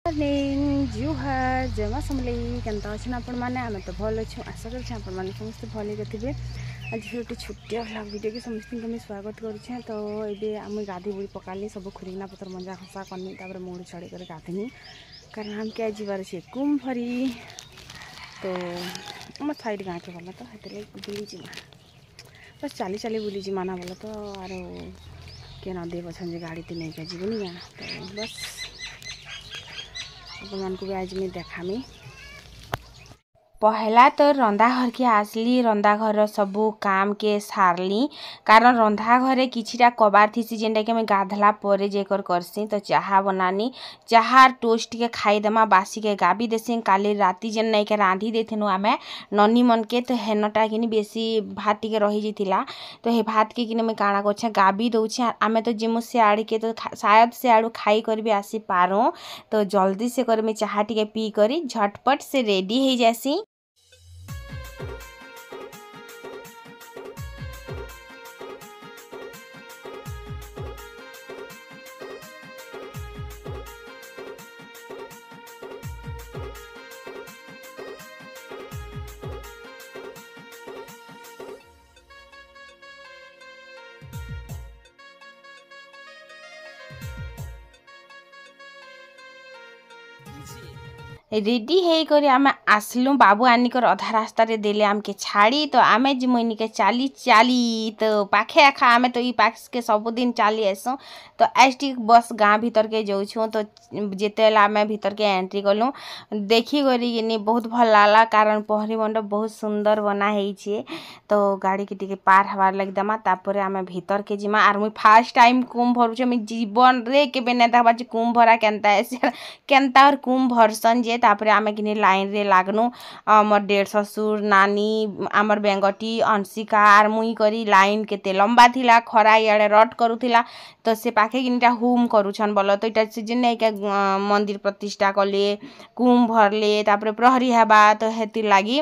Morning जुहार जमा समलई केनता अच्छे आपण मैंने आम तो भल अच्छे आशा कर समस्त भल थे। आज गोटे छुट्टिया व्लॉग वीडियो के समस्त मुझे स्वागत करुचे। तो ये आम गाधी बुड़ी पकाली सब खुरीना पतर मंजा खसा करनी तापर मुड़ छड़ी कर गाधनी कारण हम क्या जीवार अच्छे कुंभरी तो आम साइड गाँव के बोला तो ये बुली जीमा बस चाली चाली बुली जीमा ना बोला तो आर किए नदी बसन गाड़ी तो नहीं का जीवनी क्या तो बस अपन को भी आज मैं देखामी। पहला तो रंधा घर के आसली रंधा घर सबू काम के सारली कारण रंधा घरे किछिटा कबार थी जेनटा कि मैं गाधला पर जेकर करसी तो चाहा बनानी चाहा टोस्ट के खाईदेमा बासी के गाबी देसी काली राति जेन नहीं के रांधी देथिनु आमे ननी मन के तो हेनटा कि बेसी भात टिके रही जाइतिला तो हे भात के मैं काଣା करछे गाबी दउछे आमे तो जिमु से आड़ के तो शायद से आड़ू खाई कर भी आसी पारो तो जल्दी से कर मैं चाहा टिके पी करी झटपट से रेडी हो जासी। रेडी होकर आम आसलु बाबू आनिकर अधा रास्ता रे देले आमके छाड़ी तो आमे जिमुनी के चाली चाली तो पाखे आखा आमे तो पाख के सबुदिन चाली आसो तो एसटी बस गाँ भीतर के जाऊँ तो जिते आमे भीतर के एंट्री कलु देखी करी बहुत भल लागला कारण पहरी मंडप बहुत सुंदर बना है तो गाड़ी के टिके पार हवार लग दमा तापर आमे भीतर के जिमा आर मुई फास्ट टाइम कुंभ भरुचे मुई जीवन रे के बेने देखबा कुंभ भरा केनता और कुंभ भरसन जे तापर आमे किनी लाइन रे लागनु हमर डेढ़ ससुर नानी आमर बेंगटी अंशिका आर मुई करी लाइन केते लंबा थिला खरा इयाडे रट करूथिला तो से पाखे किनिटा होम करूछन बोलो तो इटा सीजन नहीं के मंदिर प्रतिष्ठा कले कुंभ भरले तापर प्रहरी हेबा तो हेति लागी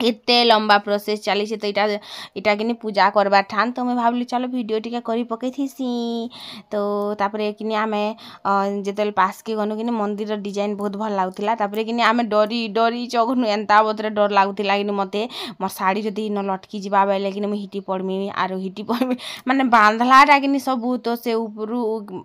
एते लंबा प्रोसेस चली तो इटा कि पूजा करवा ठान तो मैं भावली चलो वीडियो टिके करी पकई थीसी तो तापर कि आमे जेतल पास के गनु कि मंदिर डिजाइन बहुत भल लगुला तापर कि आमे डरी डरी चगनु एंता बतरे डर लगुला कि मते मोर शाड़ी जदि न लटकी जावा बेले कि मुझे हिटी पड़मी आर हिटी पड़मी माने बांधलाटा कि सबू तो से ऊपर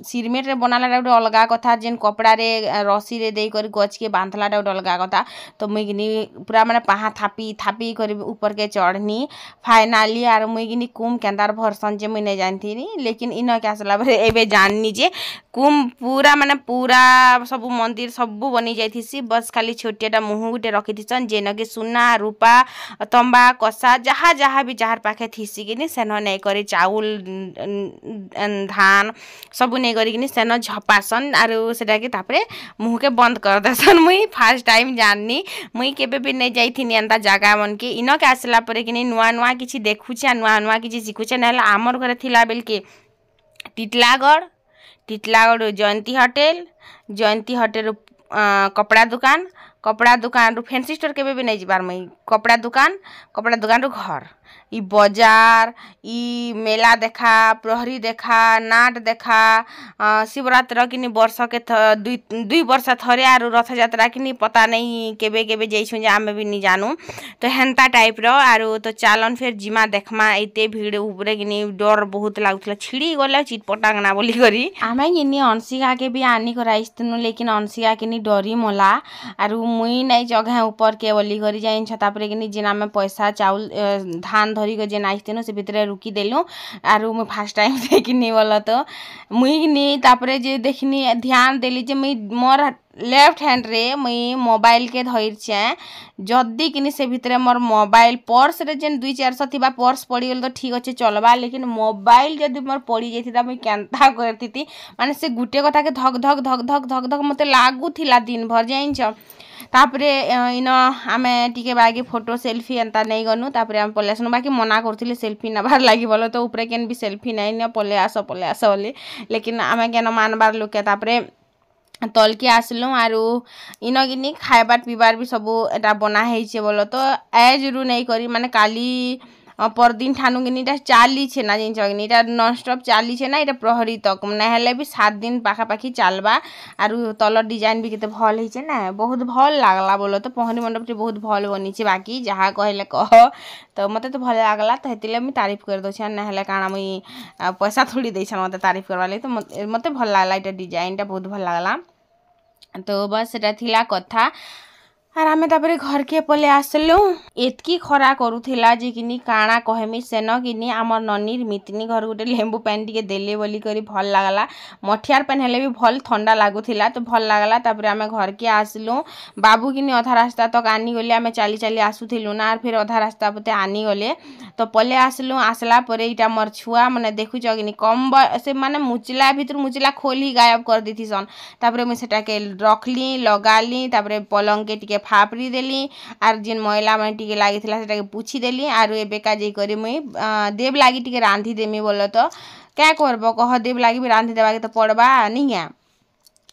सिरमेट रे बनाला गोटे अलग कथा जेन कपड़ा रे रसी रे दे कर गच के बांधलाटा गोटे अलग कथा तो मुई कि पूरा माने पहा थापी थापी कर ऊपर के चढ़नी फाइनाली आर मुई कि कुम केंदार भरसन जे मुई नहीं जानथी लेकिन इन के आसला एबे जाननी जे कुम पूरा माने पूरा सब मंदिर सबू बनी जाइथिसी बस खाली छोटियाटा मुह गुटे रखी थीसन जेन के सुना रूपा तंबा कसा जहाँ जहाँ भी जहाँ पाखे थीसी कि सेन नहीं करे चाउल धान सब नहीं करी सेन झपासन आर सेटा के तापरे मुँह के बंद कर देसन मुई फास्ट टाइम जाननी मुई केबे भी नहीं जाइथिनी एंता जगह मन के इन के आसला परे कि नुआ नुआ किछि देखुछे नुआ नुआ किछि शिखुछे ना आमर घरे थिला बेल के टिटलागढ़ जयंती होटेल कपड़ा दुकान रु फैंसी स्टोर केबे भी नहीं जिबार मई कपड़ा दुकान रु घर ई बाजार ई मेला देखा प्रहरी देखा नाट देखा शिवरात्र कि वर्ष के दुई वर्ष थरे आरु रथ यात्रा कि पता नहीं केबे केबे जाइछु जे आमे भी नहीं जानू तो हेंता टाइप रो आरु तो चालन फिर जिमा देखमा एते भीड़ ऊपरे कि डर बहुत लागुला छिड़ी गले चिटपटांगना बोली करी आमे कि अंशिका के भी आनी कराइस्तनु लेकिन अंशिका कि डरी मला आरु मुई नहीं जगह ऊपर के बोली करी जाइन छतापरे कि जेन आमे पैसा चाउल धान धरी के जेन आइस्तनु से भितरे रुकी देलु आरु मुई फास्ट टाइम देखनी बोला तो मुई नि तापरे जे देखनी ध्यान देली जे मुई मोर लेफ्ट हैंड रे मुई मोबाइल के धरछे जदी कि से भितरे मोर मोबाइल पर्स रे जेन 200-400 थिबा पर्स पड़ी गल तो ठीक अच्छे चलबा लेकिन मोबाइल जदी मोर पड़ी जाइथिता मुई केनता करथिति माने से गुटे कथा के धक धक धक धक धक धक मते लागुथिला दिन भर जाइन छ तापरे इन आमे टिके बागे फोटो सेल्फी एंता नहीं गनु तापरे आम पले आसनु बाकी मना करथिले सेल्फी नबार लागी बोलो तो ऊपर केन भी सेल्फी नहीं न पले आसो बोली लेकिन आमे केन मानबार लोक के तापरे तल के आसलु आरु इन कि खाइबार पीबार भी सब एटा बना है बोलो तो एज रु नहीं करी माने काली परदिन ठानु कि चली ना जिन नन स्टॉप चली ना ये प्रहरी तक ना भी 7 दिन पाखापाखि चलवा आर तल डिजाइन भी केते भल होइछे ना बहुत भल लागला बोलो तो पहरी मंडप टी बहुत भल बनी बाकी जहाँ कहले कह तो मते तो भल लागला तो हेतिले मुई तारीफ कर दोछन ना हेले काना मुई पैसा थोड़ी देछन मते तारीफ करवा ले तो मते भल लागला एटा डिजाइन टा बहुत भल लागला। तो बस एटा थिला कथा आर आमे तापरे घर के पले आसलु एतकी खरा करूथिला जे किनी काना कहमी सेन किनी आमर ननीर मितनी घर गुटे लेंबू पानी टिके देले बोली करी भल लागला मठियार पानी हेले भी भल ठंडा लागुथिला तो भल लागला। तापरे आमे घर के आसलु बाबू किनी अधा रास्ता तक आनी गले आमे चाली चाली आसुथिलु ना आर फिर अधा रास्ता पते आनी गले तो पले आसलु आसला परे इटा मोर छुआ माने देखुच किनी कम से माने मुचला भितर मुचला खोली गायब कर दिथिसन। तापरे मैं सेटा के रखली लगाली तापरे पलंग के टिके फापरी देली आर जिन मैला मैं टिके लागी के पुछी देली आर एबेका जे करी मुई देव लागी टिके रांधी देमी बोलो तो क्या करबो कह देव लागी भी रांधी देवा के तो पड़बा नहीं है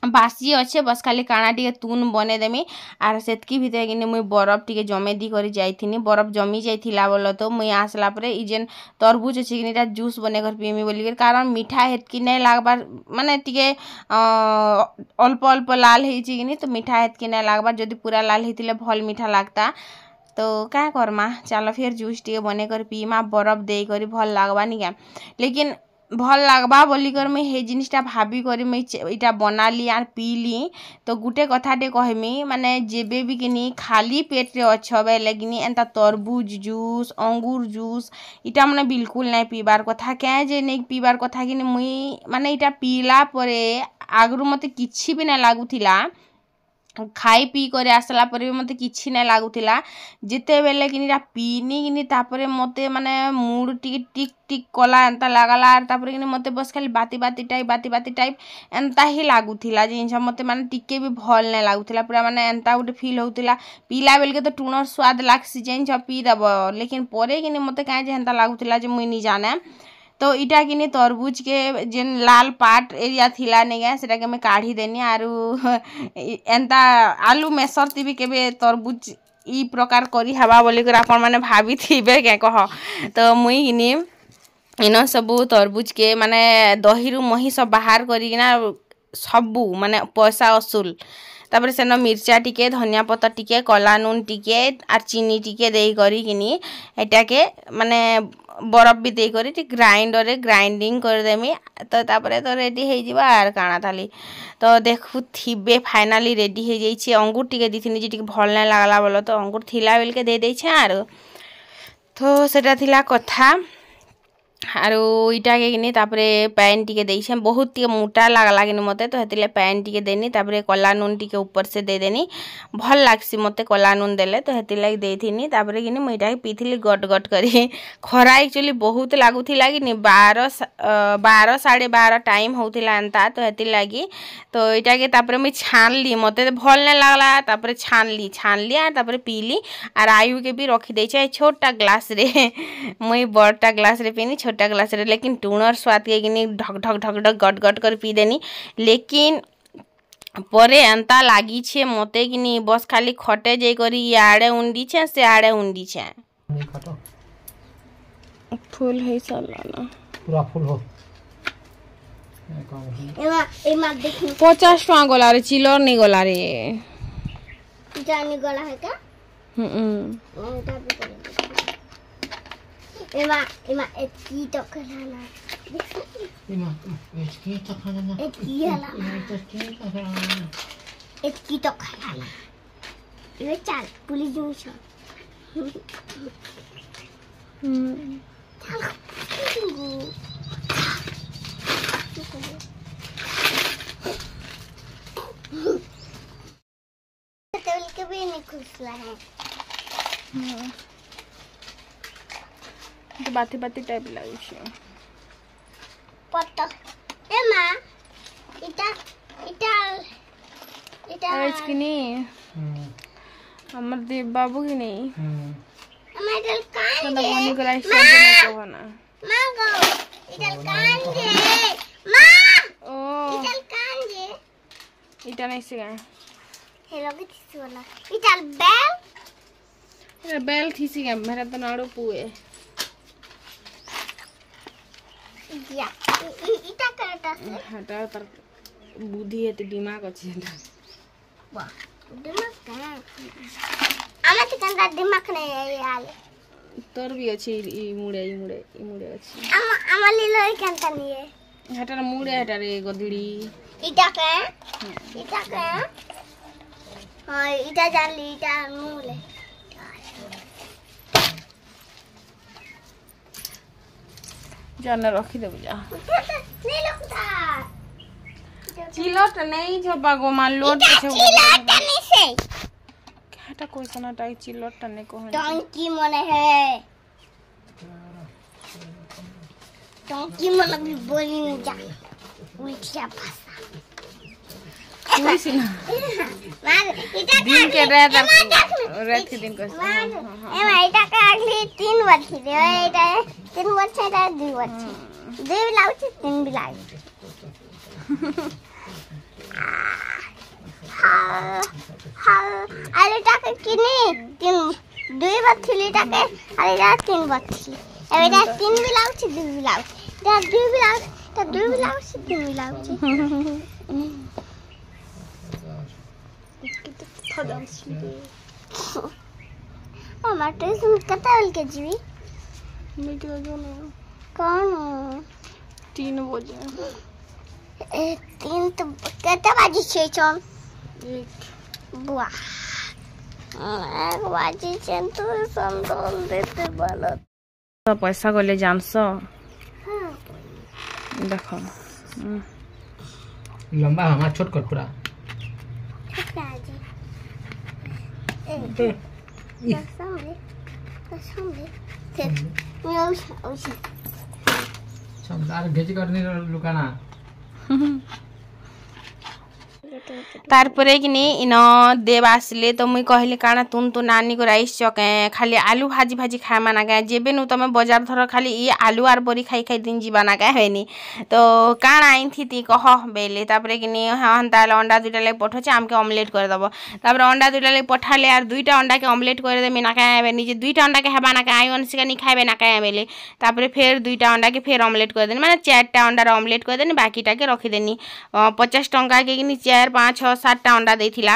बासी अच्छे बस खाली काना टिके तून बने देमी आर सेतकी भितर कि मुई बरफ टिके जमे दी करी जाइथिनी बरफ जमी जाइथिला बोलो तो मुई आसला परे ई जेन तरबुज अछि कि जूस बने कर पीमी बोली कारण मीठा हेतकी नहीं लागबार माने टिके अल्प अल्प लाल हेछि कि तो मीठा हेतकी नहीं लागबार जदि पूरा लाल हेतिले भल मीठा लागता तो क्या करमा चलो फिर जूस टिके बने कर पीमा बरफ दे करी भल लागबा नहीं लेकिन भल लागबा बोली कर मैं हे जिनिसटा भाभी करी मैं इटा बनाली आर पीली तो गुटे कथाटे कहमी माने जेबे भी किनी खाली पेट रे अच्छ बेले किनी एंता तरबूज जूस अंगूर जूस इटा माने बिल्कुल नहीं पीबार कथा क्या जे नहीं पीबार कथा कि मुई माने इटा पीला परे आगरू मते किछि भी नहीं लागुथिला खाई पी करे आसला पर भी मते किछि नहीं लागुथिला जिते बेले किनी पीनी किनी तापरे मते माने मूड टिक टिक टिक कला एंता लागला आर तापरे किनी मते बस खाली बाती बाती टाइप एंता ही लागुथिला जिनस मते माने टिके भी भल नहीं लागुथिला पूरा माने एंता उठे फील होउथिला पीला बेल के तो टूनर स्वाद लागसी जिनस पी दब लेकिन परे किनी मते काहे जे एंता लागुथिला जे मुई नहीं जाने तो इटा किनी तरबूज के जेन लाल पाट एरिया थिला नहीं गया सेटा के मैं काढ़ी देनी आरु एंता आलू मेसरती भी केबे तरबूज ई प्रकार करी हवा बोली कर आपण माने भाभी थिबे के कह तो मुई किनी इन सबू तरबूज के माने दहीरु मही सब बाहर करिना सबू माने पैसा असूल तापर सेन मिर्चा टिके धनिया पत्ता टिके कला नून टिके आर चीनी टिके दे करी किनी एटा के माने बरफ भी दे करी ग्राइंडर रे ग्राइंडिंग कर देमी तो तापर तो रेडी हो जिबा आर काना थाली तो देखु थिबे फाइनली रेडी हो जाई छी अंगूर टिके दिथिनी जे टिके भल नै लागला बोलो तो अंगूर थिला बेल के दे दै छै आर तो सेटा थिला कथा आरो इटा के किनी तापरे पैन टिके देइछे बहुत टिके मोटा लागला किनी मते तो हेतिले पैन टिके देनी तापरे कला नून टिके ऊपर से दे देनी भल लागसी मते कला नून देले तो हेतिले देथिनी तापरे किनी मुइटा पीथिली गट गट करी खरा एक्चुअली बहुत लागुथिला किनी 12 12:30 टाइम होउथिला अंता तो हेति लागी तो इटा के तापरे मुई छानली मते भल नै लागला तापरे छानली आ तापरे पीली आर आयु के भी रखी देइछे छोटा ग्लास रे मुई बड़टा ग्लास रे पीनी छोटा ग्लास रे लेकिन टूनर स्वाद के किनी ढक ढक ढक ढक गट गट कर पी देनी लेकिन परे एंता लागी छे मते किनी बस खाली खटे जे करी याडे उंडी छे से आडे उंडी छे फुल है साला ना पूरा फुल हो एमा देख 50 टका गोला रे चिलर नहीं गोला रे जानी गोला है क्या एमा एतकी तो खाना एमा एतकी तो खाना एतकी तो खाना ये चल पुलिस जो छ तेल के भी नहीं खुसला है तो बाती बाती टाइप लागी छे पत्ता एमा इटा आज की नहीं हमर देव बाबू की नहीं मेडल कान तो बनी को लाइक शेयर करना कहना मांगो इटल कान जे मां ओ इटल कान जे इटा नहीं से हेलो किस वाला इटल बेल बेल थी सी मेरा तो नाड़ो पुए या इटा करता से हेटा तर बुद्धि एते दिमाग अछि हेटा वाह दिमाग का आमा त कंदा दिमाग नहीं है यार तोर भी अछि ई मुड़े अछि आमा लीलो कंता नहीं है हेटा मुड़े हेटा रे गदिड़ी इटा का हां इटा जान ली इटा मुले जाने रखी देबु जा नहीं लगता चिलट नहीं जो बागो मान लोड चिलट नहीं से हेटा क्वेश्चन टाइ चिलट नहीं कहन टंकी मने है टंकी मन भी बोली नहीं जा उल्टा भाषा कुछ ना मार इटा दिन के रात के दिन को ए भाई इटा का अगली 3 बार थी रे इटा 3 बार से 2 बार थी 2 लाउ 3 भी लाउ हाँ अरे टाके किने 2 बार थी टाके अरे 3 बार थी एबे 3 भी लाउ 2 भी लाउ 2 भी लाउ 2 भी लाउ 3 भी लाउ ओ माटे तुम कता बोल के जीवी मैं क्या जानो कौन 3 बजे 3 तो कता बाजी छे चल 1 बुआ बाजी छे तो संतोल देते बालत तो पैसा गले जानस हां देखो लंबा हमारा छोट कर पूरा काजी कसम से समदार घेची करनी लुकाना तारपरे कि इन देव आसिले तो मुई कहली काना तुम तो नानी को राइस चके खाली आलू भाजी भाजी खाएमा ना क्या जेबे नु तमे बाजार धर खाली ये आलू आर बरी खाई खाई दिन जीवा ना क्या हेनी तो काना आइन थी ती कह बेले तापरे कि हाँ ताले अंडा 2टा ले पठोचे आमके ऑमलेट कर दबो तापरे अंडा 2टा ले पठाले यार 2टा अंडा के ऑमलेट कर दे ना क्या हेबे जे 2टा अंडा के हेबा ना क्या आई अनसिका नि खाइबे ना क्या बेले तापरे फिर 2टा अंडा के फिर ऑमलेट कर देनी माने 4टा अंडा ऑमलेट कर देनी बाकीटा के रखी देनी 50 टंका के कि 4 5 6 7टा अंडा देथिला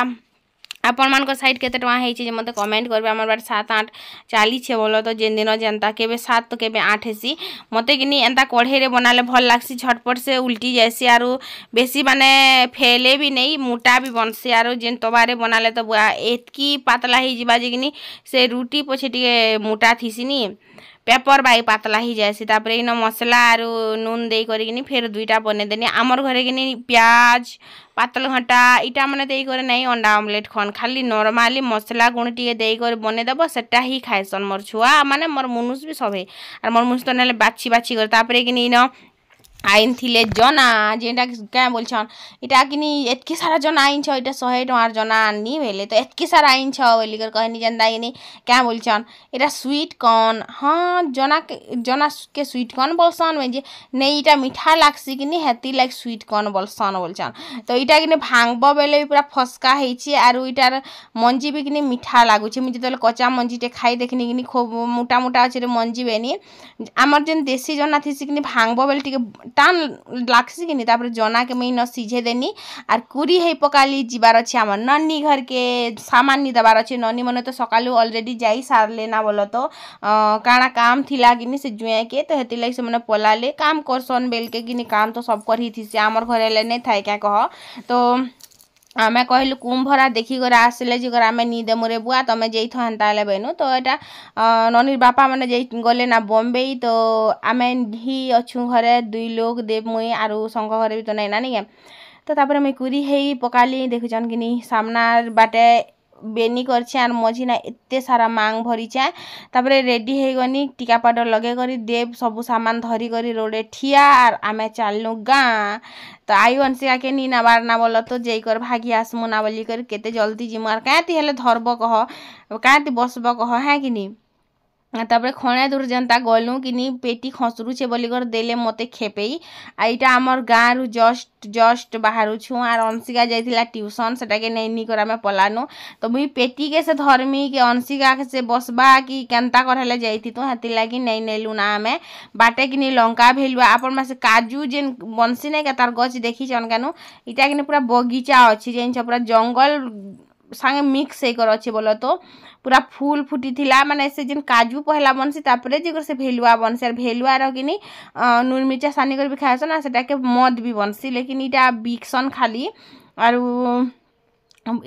आपण मान को साइड केते टवा हेछि जे मते कमेंट करबे हमर बार 7 8 40 छे बोलो तो जेन दिन जनता केबे 7 तो केबे 8 हेसी मते किनी एंता कढ़े रे बनाले भल लागसी झटपट से उल्टी जैसी आरो बेसी माने फेले भी नहीं मोटा भी बनसी आरो जेन तबारे बनाले तो एतकी पतला ही जिबा जे किनी से रोटी पछे टिके मोटा थिसी नी पेपर बाई पतला ही जाएसी तापरे इन मसला आरो नून देई करी किनी फिर 2टा बने देनी आमर घरे किनी प्याज पातल घंटा इटा माने देई करे नहीं अंडा ऑमलेट खन खाली नॉर्मली मसला गुण टिके देई करे बने दबो सेटा ही खाइसन मोर छुआ माने मोर मुनुस भी सबे और मोर मुनुस तो नेले बाछी बाछी कर तापरे किनी इन आइन थिले जना जेटा क्या बोलछन इटा किनी एतकी सारा जना आइन छ इटा 100 टकार जना आनी भेले तो एतकी सारा आइन छ बोली कर कहनी जनता किनी क्या बोलछन इटा स्वीट कॉर्न हां जना के स्वीट कॉर्न बोलसन में जे नहीं इटा मीठा लागसी किनी हेती लाइक स्वीट कॉर्न बोलसन बोलछन तो इटा किनी भांगबो बेले भी पूरा फसका हेछि आरो इटार मंजी भी किनी मीठा लागु छै मुझे तो कच्चा मंजी टे खाई देखनी किनी खूब मोटा मोटा अछि रे मंजी बेनी हमर जन देसी जना थिसी किनी भांगबो बेले टिके टान लागसी कि तापर जना के मैं न सीझे देनी आर कुरी हे पकाली जीवार अच्छे आम नन्नी घर के सामान नी दबार अच्छे नन्नी मन तो सकालू ऑलरेडी जाई सारले ना बोलो तो काना काम थिला कि से जुए के तो हेती लाइक से मैंने पलाले काम करसन बेल के कि काम तो सब कर ही थी से आमर घर ले नहीं थाए क्या कह तो आमे कहलु कुंभरा देखी कर आसले जे आमे नी दे मोरे बुआ तमे जइथो हंता ले बेनु तो एटा ननीर बापा माने जइ गले ना बॉम्बे तो आमे ही अछु घरे 2 लोग देव मुई आरो संग घरे भी तो नै ना नी तो तापर मैं कुरी हेई पकाली देखु जन किनी सामना बाटे बेनी करछे आर मझी ना एते सारा मांग भरी छे तापरे रेडी हे गनी टीका पाउडर लगे करी देव सब सामान धरी करी रोडे ठिया आर आमे चालनु गा तो आयु अनसिका के नी ना बार ना बोल तो जई कर भागी आसमु ना बोली कर केते जल्दी जिमार काती हेले धरब कह काती बसब कह है कि नी तापर खणे दूर जनता गलु कि पेटी खसरुचे बोलिकर देले मते खेपेई आईटा आमर गाँ रु जस्ट बाहर छु आर अंशिका जाइथिला ट्यूशन सेटा के नैनी कर आमे पलानु तो मुई पेटी के से धर्मी के अंशिका के से बसबा कि केनता करले जाइथि तो हति लागी नै नेलु ना आमे बाटे कि लंका भेलुआ आपन मासे काजू जेन बंसी नै के तार गछ देखि छन कानु इटा कि पूरा बगीचा अछि जेन पूरा जंगल संगे मिक्स हे कर अछि बोलो तो पूरा फूल फुटी थिला माने से जिन काजू पहला बनसी तापरे जे से भेलुआ बनसी और भेलुआ रगिनी नून मिर्चा सानी कर भी खायस ना सेटा के मद भी बनसी लेकिन इटा बिक्सन खाली और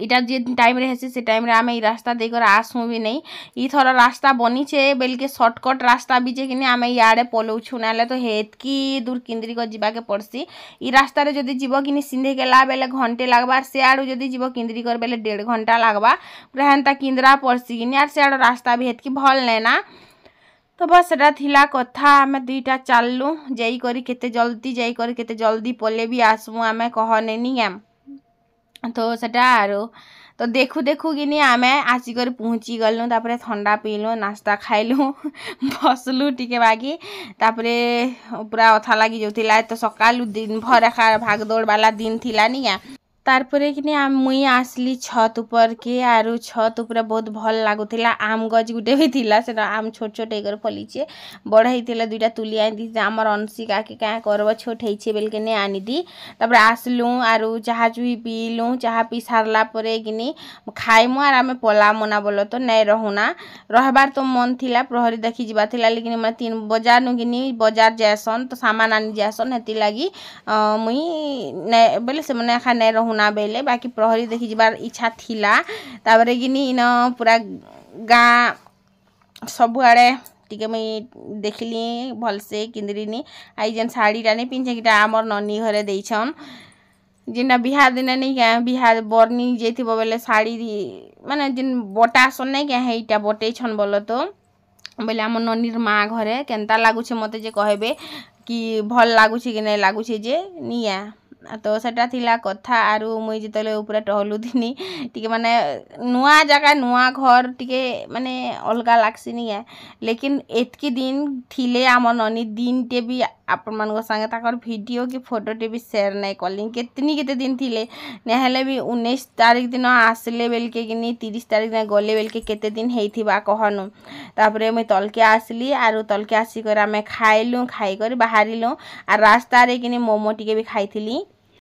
इटा जे टाइम रे हेसी से टाइम रे आमे ई रास्ता देकर आसु भी नहीं ई थोड़ा रास्ता बनी छे बेल के शॉर्टकट रास्ता भी जे कि आमे याडे पलौ छु नाले तो हेत की दूर किंद्री को जिबा के पड़सी ई रास्ता रे जदी जीवो कि सिंधे के ला बेले घंटे लागबा से आडू जदी जीवो किंद्री कर बेले 1.5 घंटा लागबा पूरा हेंता किंद्रा पड़सी कि यार से आडू रास्ता भी हेत की भल नै ना तो बस सेटा थिला कथा आमे दुईटा चाललु जाई करी केते जल्दी पले भी आसमु आमे कहने नी एम तो सेटा आरो तो देखू देखू कि आमे आसिक पहुँची गलु तापरे ठंडा पीलु नाश्ता खाइलु बसलु टिके बाकी तापरे पूरा अथा लगी जाउथिला तो सकालु दिन भर एखा भागदौड़ वाला दिन थिला नी तारपरे कि मुई आसली छत ऊपर के आरु छत ऊपर बहुत भल लागुथिला आम गज गुटे भी थिला से आम छोट छोट एकर फलीचे बड़ हेतिला दुईटा तुली आनी दी हमर अंशिका के क्या करब छोट हेछे बेल के ने आनी दी तापर आसलु आरु चाहा चुई पीलु चाहा पी सारला परे कि खाइमु आर आमे पला मना बोलो तो नै रहुना रहबार तो मन थिला प्रहरी देखि जिबा थिला लेकिन मैं 3 बजार नु कि बजार जासन तो सामान आनी जासन हेति लागी मुई नै बेले से मने खा नै रहु ना बेले बाकी प्रहरी देखि जबार इच्छा थिला ताबरे गिनी इन पूरा गाँ सब आड़े टिके मुई देखली भल से किंद्रीनी आई जेन साड़ी टानी पिंचे किटा आमर ननी घरे देइछन जिना बिहार दिन नहीं क्या बिहार बरनी जेथिबो बेले साड़ी माने जिन बटा सन नहीं क्या हेइटा बटे छन बोलो तो बेले आम ननीर माँ घरे केनता लागुछे मते जे कहबे कि भल लागुछे कि नै लागुछे जे निया तो सेटा थिला कथा आरु मुई जितले ऊपर टहलु दिनी टिके माने नुआ जगह नुआ घर टिके माने अलगा लागसी नहीं है लेकिन एतकी दिन थिले आम ननी दिन टे भी आपण मान संगे ताकर वीडियो की फोटो टे भी शेयर नहीं कली केते दिन थिले नहले भी 19 तारीख दिन आसले बेल के कि 30 तारीख दिन गले बेल के केते दिन हेइथिबा कहनु तापरे मैं तलके आसली आरु तलके आसी कर आमे खाइलु खाई कर बाहरिलु आ रास्ता रे कि मोमो टिके भी खाइथिली